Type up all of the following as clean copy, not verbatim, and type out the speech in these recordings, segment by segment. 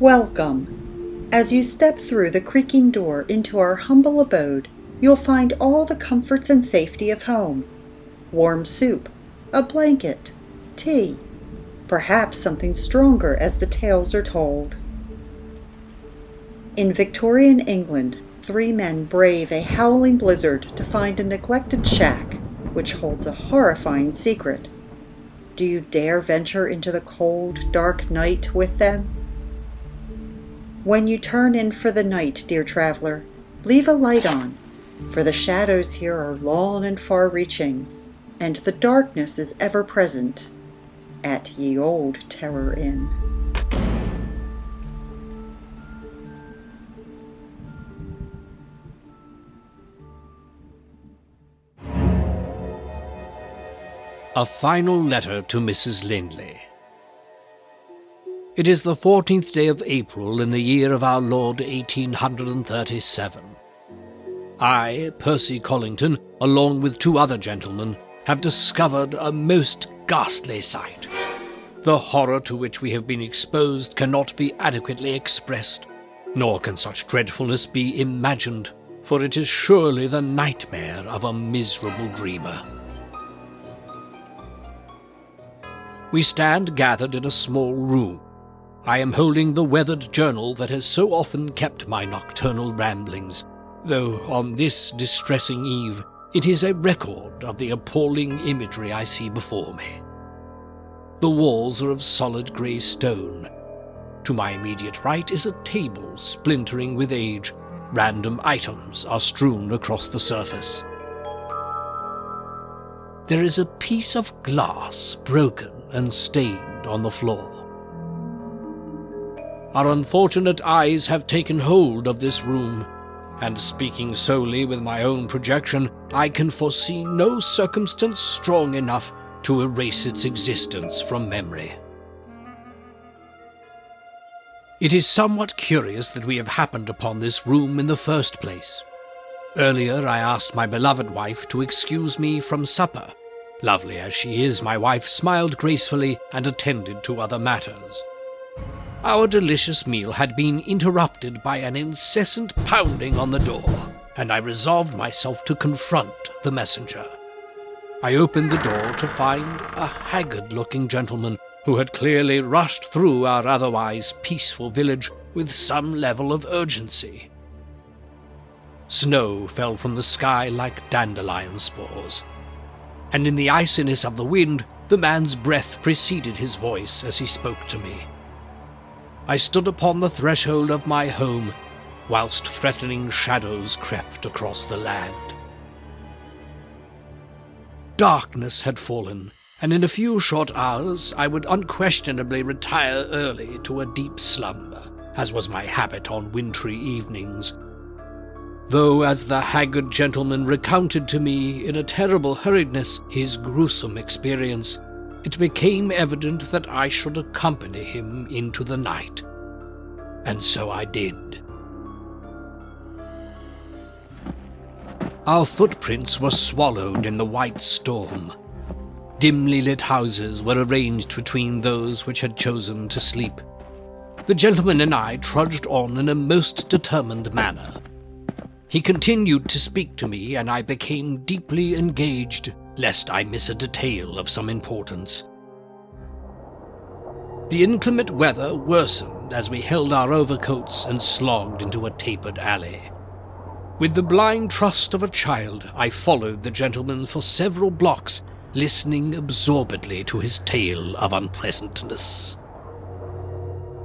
Welcome. As you step through the creaking door into our humble abode, you'll find all the comforts and safety of home. Warm soup, a blanket, tea, perhaps something stronger as the tales are told. In Victorian England, 3 men brave a howling blizzard to find a neglected shack, which holds a horrifying secret. Do you dare venture into the cold, dark night with them? When you turn in for the night, dear traveler, leave a light on, for the shadows here are long and far-reaching, and the darkness is ever present at Ye Old Terror Inn. A final letter to Mrs. Lindley. It is the 14th day of April in the year of our Lord 1837. I, Percy Collington, along with 2 other gentlemen, have discovered a most ghastly sight. The horror to which we have been exposed cannot be adequately expressed, nor can such dreadfulness be imagined, for it is surely the nightmare of a miserable dreamer. We stand gathered in a small room. I am holding the weathered journal that has so often kept my nocturnal ramblings, though on this distressing eve it is a record of the appalling imagery I see before me. The walls are of solid grey stone. To my immediate right is a table splintering with age. Random items are strewn across the surface. There is a piece of glass broken and stained on the floor. Our unfortunate eyes have taken hold of this room, and speaking solely with my own projection, I can foresee no circumstance strong enough to erase its existence from memory. It is somewhat curious that we have happened upon this room in the first place. Earlier I asked my beloved wife to excuse me from supper. Lovely as she is, my wife smiled gracefully and attended to other matters. Our delicious meal had been interrupted by an incessant pounding on the door, and I resolved myself to confront the messenger. I opened the door to find a haggard-looking gentleman who had clearly rushed through our otherwise peaceful village with some level of urgency. Snow fell from the sky like dandelion spores, and in the iciness of the wind, the man's breath preceded his voice as he spoke to me. I stood upon the threshold of my home, whilst threatening shadows crept across the land. Darkness had fallen, and in a few short hours I would unquestionably retire early to a deep slumber, as was my habit on wintry evenings. Though, as the haggard gentleman recounted to me in a terrible hurriedness his gruesome experience, it became evident that I should accompany him into the night. And so I did. Our footprints were swallowed in the white storm. Dimly lit houses were arranged between those which had chosen to sleep. The gentleman and I trudged on in a most determined manner. He continued to speak to me, and I became deeply engaged, lest I miss a detail of some importance. The inclement weather worsened as we held our overcoats and slogged into a tapered alley. With the blind trust of a child, I followed the gentleman for several blocks, listening absorbedly to his tale of unpleasantness.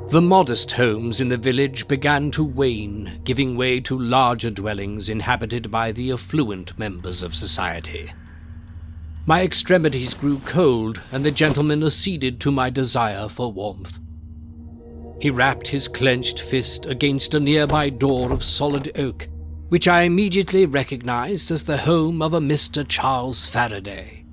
The modest homes in the village began to wane, giving way to larger dwellings inhabited by the affluent members of society. My extremities grew cold, and the gentleman acceded to my desire for warmth. He rapped his clenched fist against a nearby door of solid oak, which I immediately recognized as the home of a Mr. Charles Faraday.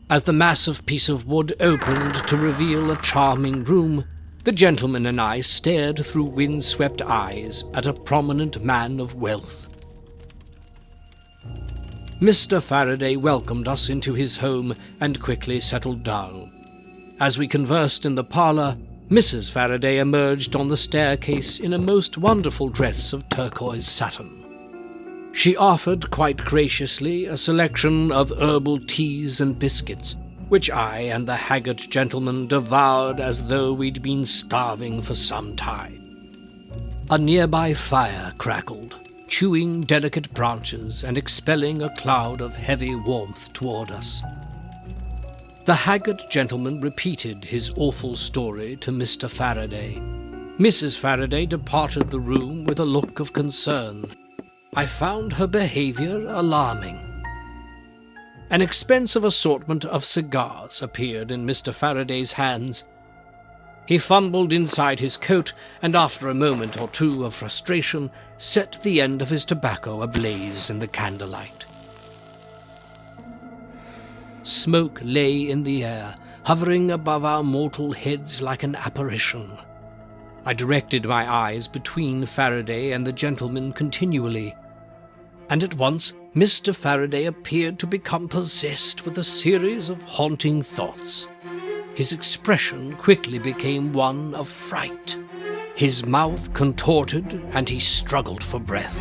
As the massive piece of wood opened to reveal a charming room, the gentleman and I stared through wind-swept eyes at a prominent man of wealth. Mr. Faraday welcomed us into his home and quickly settled down. As we conversed in the parlour, Mrs. Faraday emerged on the staircase in a most wonderful dress of turquoise satin. She offered quite graciously a selection of herbal teas and biscuits, which I and the haggard gentleman devoured as though we'd been starving for some time. A nearby fire crackled, chewing delicate branches and expelling a cloud of heavy warmth toward us. The haggard gentleman repeated his awful story to Mr. Faraday. Mrs. Faraday departed the room with a look of concern. I found her behavior alarming. An expensive assortment of cigars appeared in Mr. Faraday's hands. He fumbled inside his coat and, after a moment or two of frustration, set the end of his tobacco ablaze in the candlelight. Smoke lay in the air, hovering above our mortal heads like an apparition. I directed my eyes between Faraday and the gentleman continually, and at once Mr. Faraday appeared to become possessed with a series of haunting thoughts. His expression quickly became one of fright. His mouth contorted, and he struggled for breath.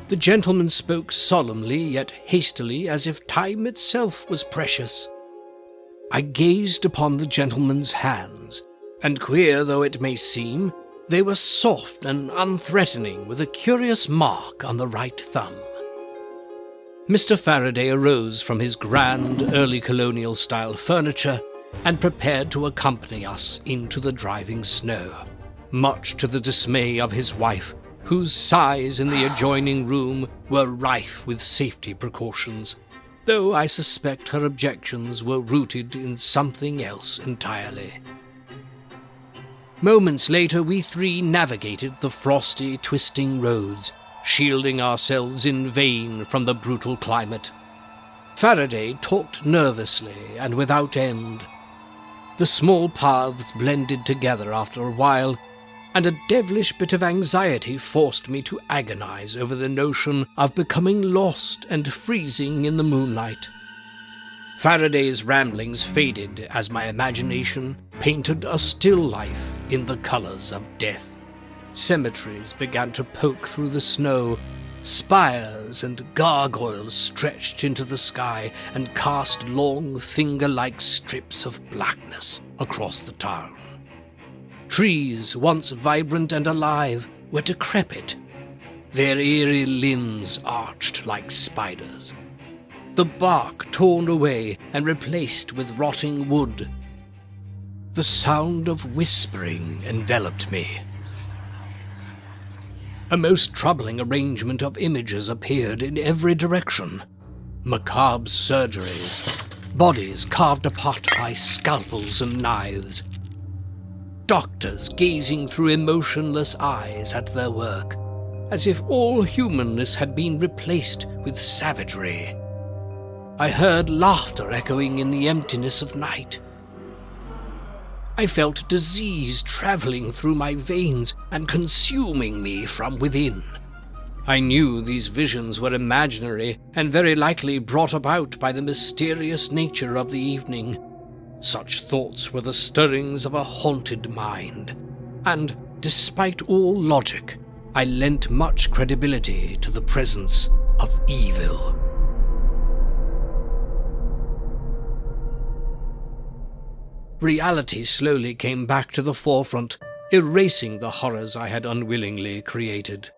The gentleman spoke solemnly yet hastily, as if time itself was precious. I gazed upon the gentleman's hands, and queer though it may seem, they were soft and unthreatening, with a curious mark on the right thumb. Mr. Faraday arose from his grand early colonial-style furniture and prepared to accompany us into the driving snow, much to the dismay of his wife, whose sighs in the adjoining room were rife with safety precautions, though I suspect her objections were rooted in something else entirely. Moments later we three navigated the frosty, twisting roads, shielding ourselves in vain from the brutal climate. Faraday talked nervously and without end. The small paths blended together after a while, and a devilish bit of anxiety forced me to agonize over the notion of becoming lost and freezing in the moonlight. Faraday's ramblings faded as my imagination painted a still life in the colors of death. Cemeteries began to poke through the snow. Spires and gargoyles stretched into the sky and cast long, finger-like strips of blackness across the town. Trees, once vibrant and alive, were decrepit, their eerie limbs arched like spiders. The bark torn away and replaced with rotting wood. The sound of whispering enveloped me. A most troubling arrangement of images appeared in every direction. Macabre surgeries, bodies carved apart by scalpels and knives, doctors gazing through emotionless eyes at their work, as if all humanness had been replaced with savagery. I heard laughter echoing in the emptiness of night. I felt disease traveling through my veins and consuming me from within. I knew these visions were imaginary and very likely brought about by the mysterious nature of the evening. Such thoughts were the stirrings of a haunted mind, and, despite all logic, I lent much credibility to the presence of evil. Reality slowly came back to the forefront, erasing the horrors I had unwillingly created.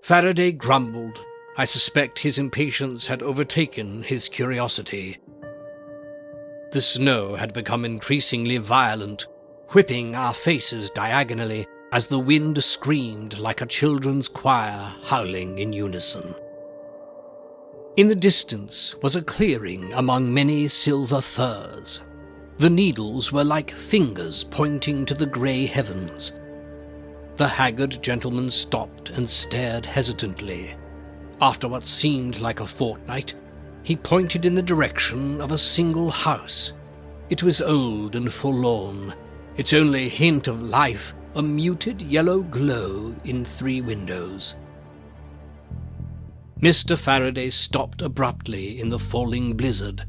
Faraday grumbled. I suspect his impatience had overtaken his curiosity. The snow had become increasingly violent, whipping our faces diagonally as the wind screamed like a children's choir howling in unison. In the distance was a clearing among many silver firs. The needles were like fingers pointing to the grey heavens. The haggard gentleman stopped and stared hesitantly. After what seemed like a fortnight, he pointed in the direction of a single house. It was old and forlorn, its only hint of life a muted yellow glow in 3 windows. Mr. Faraday stopped abruptly in the falling blizzard.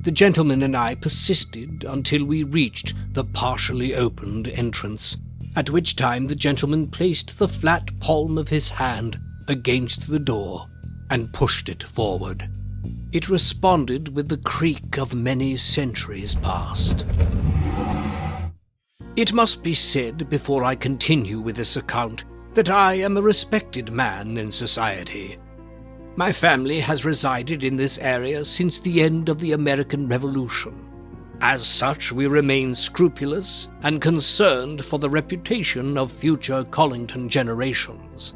the gentleman and I persisted until we reached the partially opened entrance, at which time the gentleman placed the flat palm of his hand against the door and pushed it forward. It responded with the creak of many centuries past. It must be said, before I continue with this account, that I am a respected man in society. My family has resided in this area since the end of the American Revolution. As such, we remain scrupulous and concerned for the reputation of future Collington generations.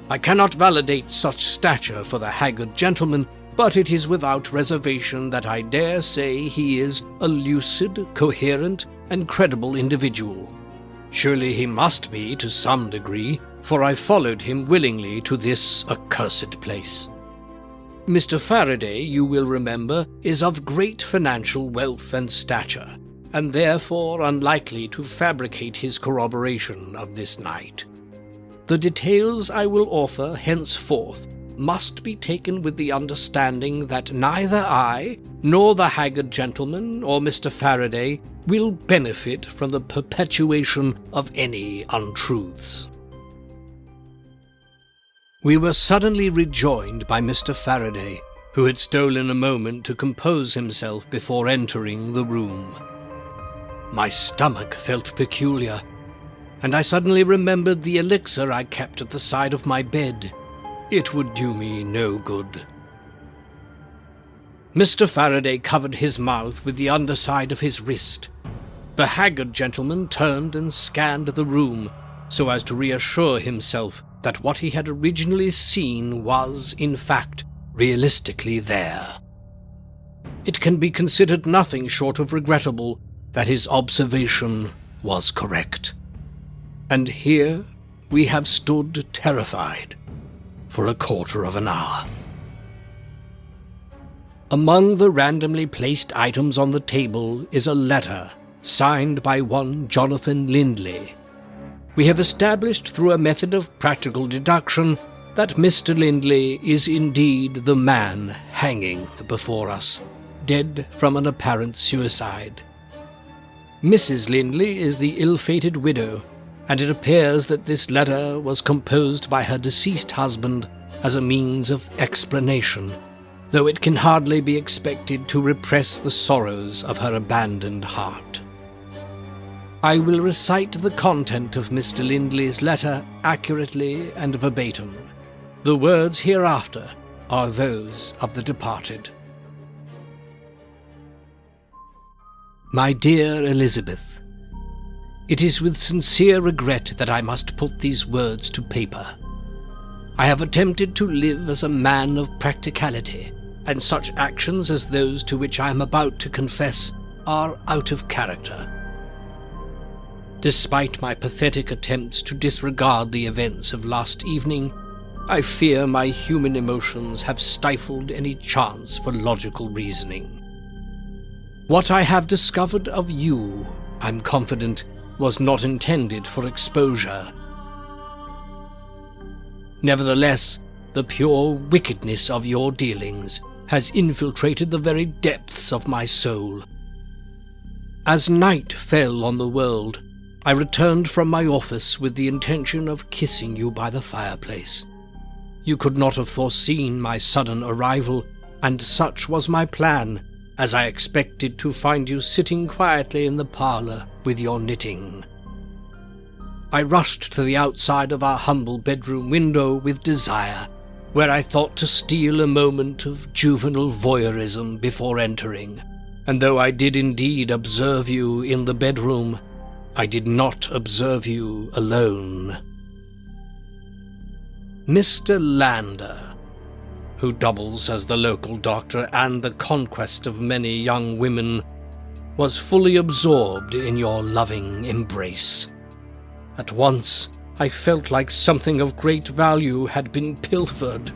I cannot validate such stature for the haggard gentleman, but it is without reservation that I dare say he is a lucid, coherent, and credible individual. Surely he must be to some degree, for I followed him willingly to this accursed place. Mr. Faraday, you will remember, is of great financial wealth and stature, and therefore unlikely to fabricate his corroboration of this night. The details I will offer henceforth must be taken with the understanding that neither I, nor the haggard gentleman, or Mr. Faraday will benefit from the perpetuation of any untruths. We were suddenly rejoined by Mr. Faraday, who had stolen a moment to compose himself before entering the room. My stomach felt peculiar, and I suddenly remembered the elixir I kept at the side of my bed. It would do me no good. Mr. Faraday covered his mouth with the underside of his wrist. The haggard gentleman turned and scanned the room, so as to reassure himself that what he had originally seen was, in fact, realistically there. It can be considered nothing short of regrettable that his observation was correct. And here we have stood terrified for a quarter of an hour. Among the randomly placed items on the table is a letter signed by one Jonathan Lindley. We have established through a method of practical deduction that Mr. Lindley is indeed the man hanging before us, dead from an apparent suicide. Mrs. Lindley is the ill-fated widow, and it appears that this letter was composed by her deceased husband as a means of explanation, though it can hardly be expected to repress the sorrows of her abandoned heart. I will recite the content of Mr. Lindley's letter accurately and verbatim. The words hereafter are those of the departed. My dear Elizabeth, it is with sincere regret that I must put these words to paper. I have attempted to live as a man of practicality, and such actions as those to which I am about to confess are out of character. Despite my pathetic attempts to disregard the events of last evening, I fear my human emotions have stifled any chance for logical reasoning. What I have discovered of you, I'm confident, was not intended for exposure. Nevertheless, the pure wickedness of your dealings has infiltrated the very depths of my soul. As night fell on the world, I returned from my office with the intention of kissing you by the fireplace. You could not have foreseen my sudden arrival, and such was my plan, as I expected to find you sitting quietly in the parlour with your knitting. I rushed to the outside of our humble bedroom window with desire, where I thought to steal a moment of juvenile voyeurism before entering, and though I did indeed observe you in the bedroom, I did not observe you alone. Mr. Lander, who doubles as the local doctor and the conquest of many young women, was fully absorbed in your loving embrace. At once, I felt like something of great value had been pilfered.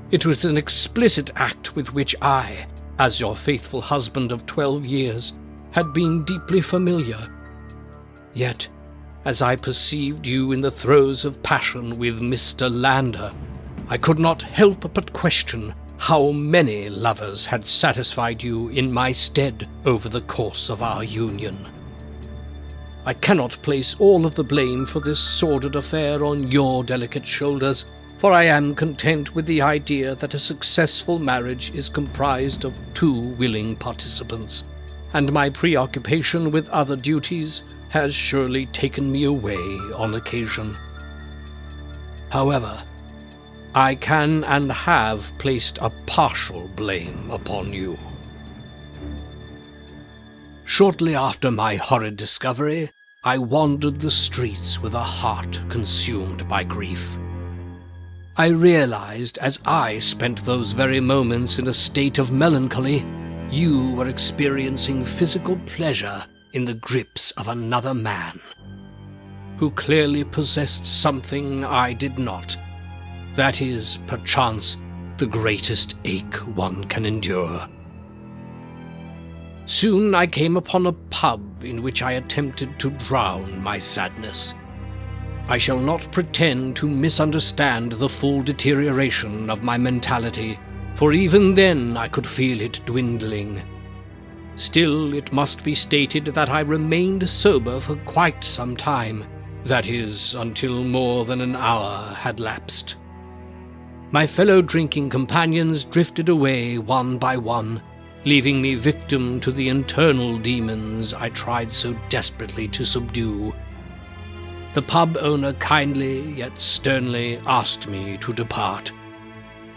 It was an explicit act with which I, as your faithful husband of 12 years, had been deeply familiar. Yet, as I perceived you in the throes of passion with Mr. Lander, I could not help but question how many lovers had satisfied you in my stead over the course of our union. I cannot place all of the blame for this sordid affair on your delicate shoulders, for I am content with the idea that a successful marriage is comprised of two willing participants, and my preoccupation with other duties has surely taken me away on occasion. However, I can and have placed a partial blame upon you. Shortly after my horrid discovery, I wandered the streets with a heart consumed by grief. I realized as I spent those very moments in a state of melancholy, you were experiencing physical pleasure in the grips of another man, who clearly possessed something I did not. That is, perchance, the greatest ache one can endure. Soon I came upon a pub in which I attempted to drown my sadness. I shall not pretend to misunderstand the full deterioration of my mentality, for even then I could feel it dwindling. Still, it must be stated that I remained sober for quite some time, that is, until more than an hour had lapsed. My fellow drinking companions drifted away one by one, leaving me victim to the internal demons I tried so desperately to subdue. The pub owner kindly yet sternly asked me to depart.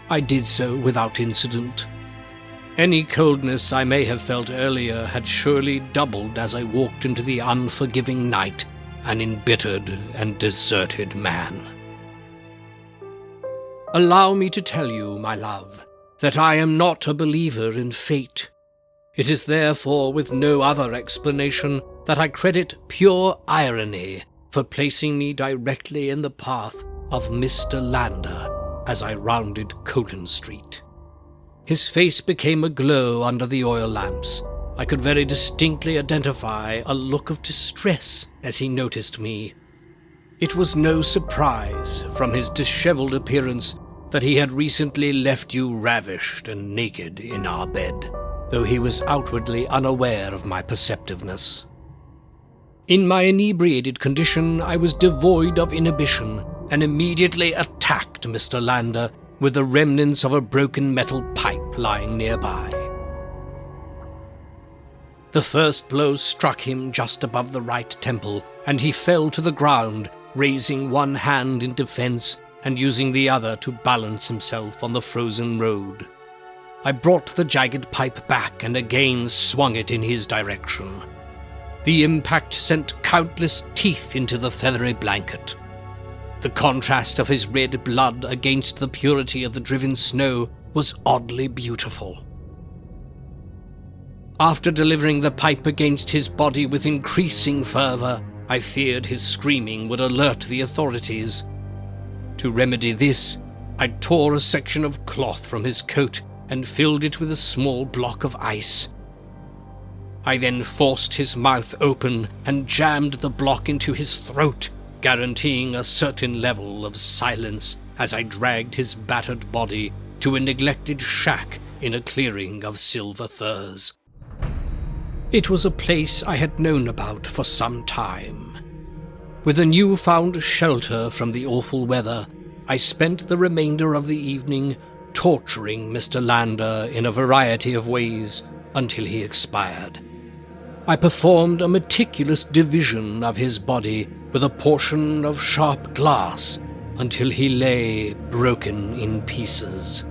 I did so without incident. Any coldness I may have felt earlier had surely doubled as I walked into the unforgiving night, an embittered and deserted man. Allow me to tell you, my love, that I am not a believer in fate. It is therefore with no other explanation that I credit pure irony for placing me directly in the path of Mr. Lander as I rounded Colton Street. His face became aglow under the oil lamps. I could very distinctly identify a look of distress as he noticed me. It was no surprise, from his disheveled appearance, that he had recently left you ravished and naked in our bed, though he was outwardly unaware of my perceptiveness. In my inebriated condition, I was devoid of inhibition, and immediately attacked Mr. Lander with the remnants of a broken metal pipe lying nearby. The first blow struck him just above the right temple, and he fell to the ground, raising one hand in defense and using the other to balance himself on the frozen road. I brought the jagged pipe back and again swung it in his direction. The impact sent countless teeth into the feathery blanket. The contrast of his red blood against the purity of the driven snow was oddly beautiful. After delivering the pipe against his body with increasing fervor, I feared his screaming would alert the authorities. To remedy this, I tore a section of cloth from his coat and filled it with a small block of ice. I then forced his mouth open and jammed the block into his throat, guaranteeing a certain level of silence as I dragged his battered body to a neglected shack in a clearing of silver firs. It was a place I had known about for some time. With a newfound shelter from the awful weather, I spent the remainder of the evening torturing Mr. Lander in a variety of ways until he expired. I performed a meticulous division of his body with a portion of sharp glass until he lay broken in pieces.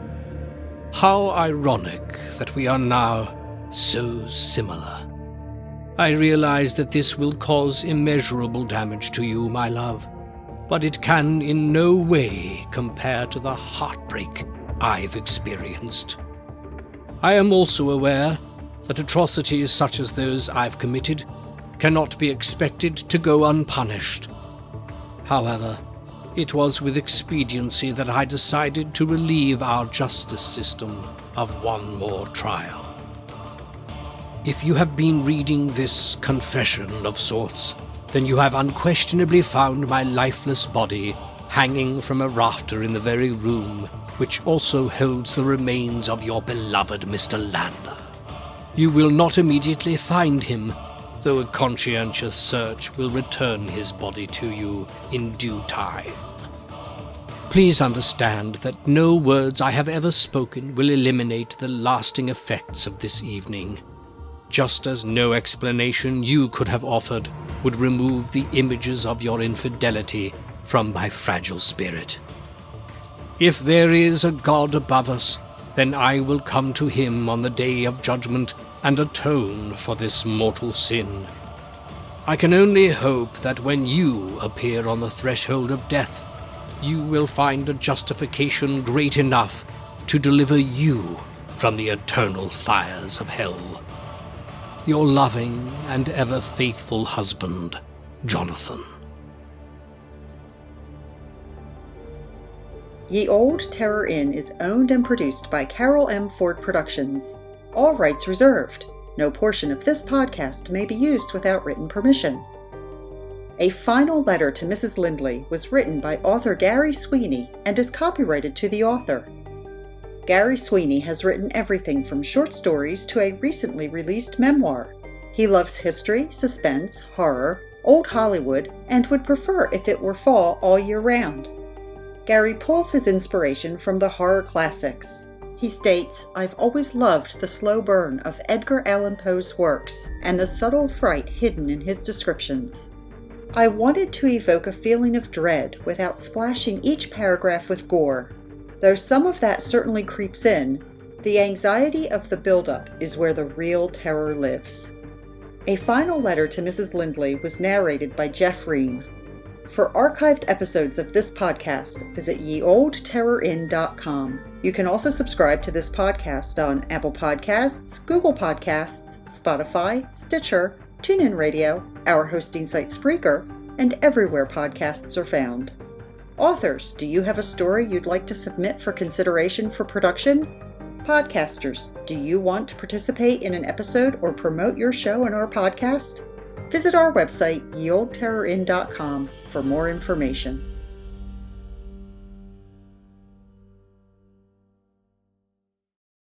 How ironic that we are now so similar. I realize that this will cause immeasurable damage to you, my love, but it can in no way compare to the heartbreak I've experienced. I am also aware that atrocities such as those I've committed cannot be expected to go unpunished. However, it was with expediency that I decided to relieve our justice system of one more trial. If you have been reading this confession of sorts, then you have unquestionably found my lifeless body hanging from a rafter in the very room which also holds the remains of your beloved Mr. Lander. You will not immediately find him, though a conscientious search will return his body to you in due time. Please understand that no words I have ever spoken will eliminate the lasting effects of this evening, just as no explanation you could have offered would remove the images of your infidelity from my fragile spirit. If there is a God above us, then I will come to him on the day of judgment and atone for this mortal sin. I can only hope that when you appear on the threshold of death, you will find a justification great enough to deliver you from the eternal fires of hell. Your loving and ever faithful husband, Jonathan. Ye Old Terror Inn is owned and produced by Carol M. Ford Productions. All rights reserved. No portion of this podcast may be used without written permission. A Final Letter to Mrs. Lindley was written by author Gary Sweeney and is copyrighted to the author. Gary Sweeney has written everything from short stories to a recently released memoir. He loves history, suspense, horror, old Hollywood, and would prefer if it were fall all year round. Gary pulls his inspiration from the horror classics. He states, "I've always loved the slow burn of Edgar Allan Poe's works and the subtle fright hidden in his descriptions. I wanted to evoke a feeling of dread without splashing each paragraph with gore. Though some of that certainly creeps in, the anxiety of the buildup is where the real terror lives." A Final Letter to Mrs. Lindley was narrated by Jeff Reim. For archived episodes of this podcast, visit yeoldterrorinn.com. You can also subscribe to this podcast on Apple Podcasts, Google Podcasts, Spotify, Stitcher, TuneIn Radio, our hosting site Spreaker, and everywhere podcasts are found. Authors, do you have a story you'd like to submit for consideration for production? Podcasters, do you want to participate in an episode or promote your show on our podcast? Visit our website, yeoldterrorinn.com, for more information.